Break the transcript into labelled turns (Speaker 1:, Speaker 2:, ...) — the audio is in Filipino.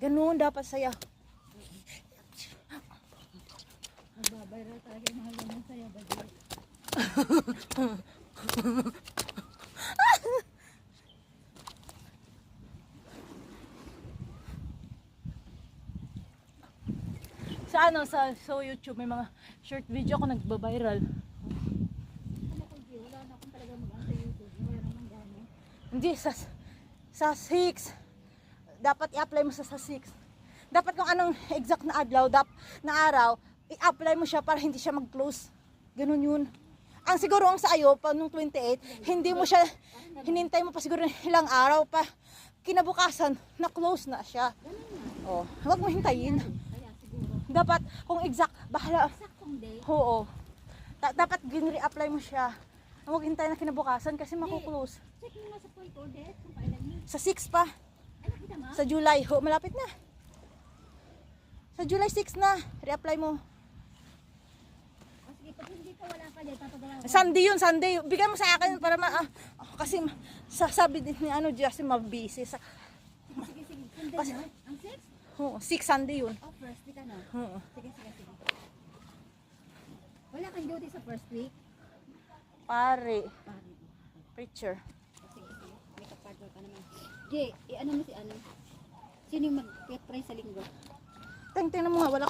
Speaker 1: Ganun dapat saya.
Speaker 2: Nagbabiral talaga yung mga ganyan sa'yo, baby.
Speaker 1: Sa ano, sa YouTube may mga short video ako nagba-viral.
Speaker 2: Ano kung di, wala na akong talaga mag-ano sa YouTube. Wala naman gano'n.
Speaker 1: Hindi, sa 6. Dapat i-apply mo sa 6. Dapat kung anong exact na adlaw, na araw, i-apply mo siya para hindi siya mag-close. Ganun yun. Ang siguro ang sa ayo, pa nung 28, hindi mo siya, hinintay mo pa siguro ilang araw pa. Kinabukasan, na-close na siya. Oh, huwag mo hintayin.
Speaker 2: Kaya siguro,
Speaker 1: Dapat, kung exact, bahala.
Speaker 2: saktong day.
Speaker 1: Oo. Dapat gin-reapply mo siya. Huwag hintay na kinabukasan kasi makuklose.
Speaker 2: Check mo nga sa point order kung kailan yun.
Speaker 1: Sa 6 pa.
Speaker 2: Ay, nakita mo?
Speaker 1: Sa July. Ho, malapit na. Sa July 6 na. Reapply mo.
Speaker 2: O sige, pag hindi ka wala ka dyan, papagawa ko.
Speaker 1: Sunday yun, Sunday. Bigyan mo sa akin para kasi sabi din ni Justin mabisi.
Speaker 2: Sige, sige. Sunday na? Ang 6?
Speaker 1: 6 Sunday yun.
Speaker 2: Oh, first week ano?
Speaker 1: Oo.
Speaker 2: Sige, sige, sige. Wala kang duty sa first week?
Speaker 1: Pare.
Speaker 2: Pare.
Speaker 1: Preacher.
Speaker 2: O, sige, sige. May kapagod ka naman. Jay, ano mo si ano? Sino yung mag-pray sa linggo?
Speaker 1: Tingnan mo nga, wala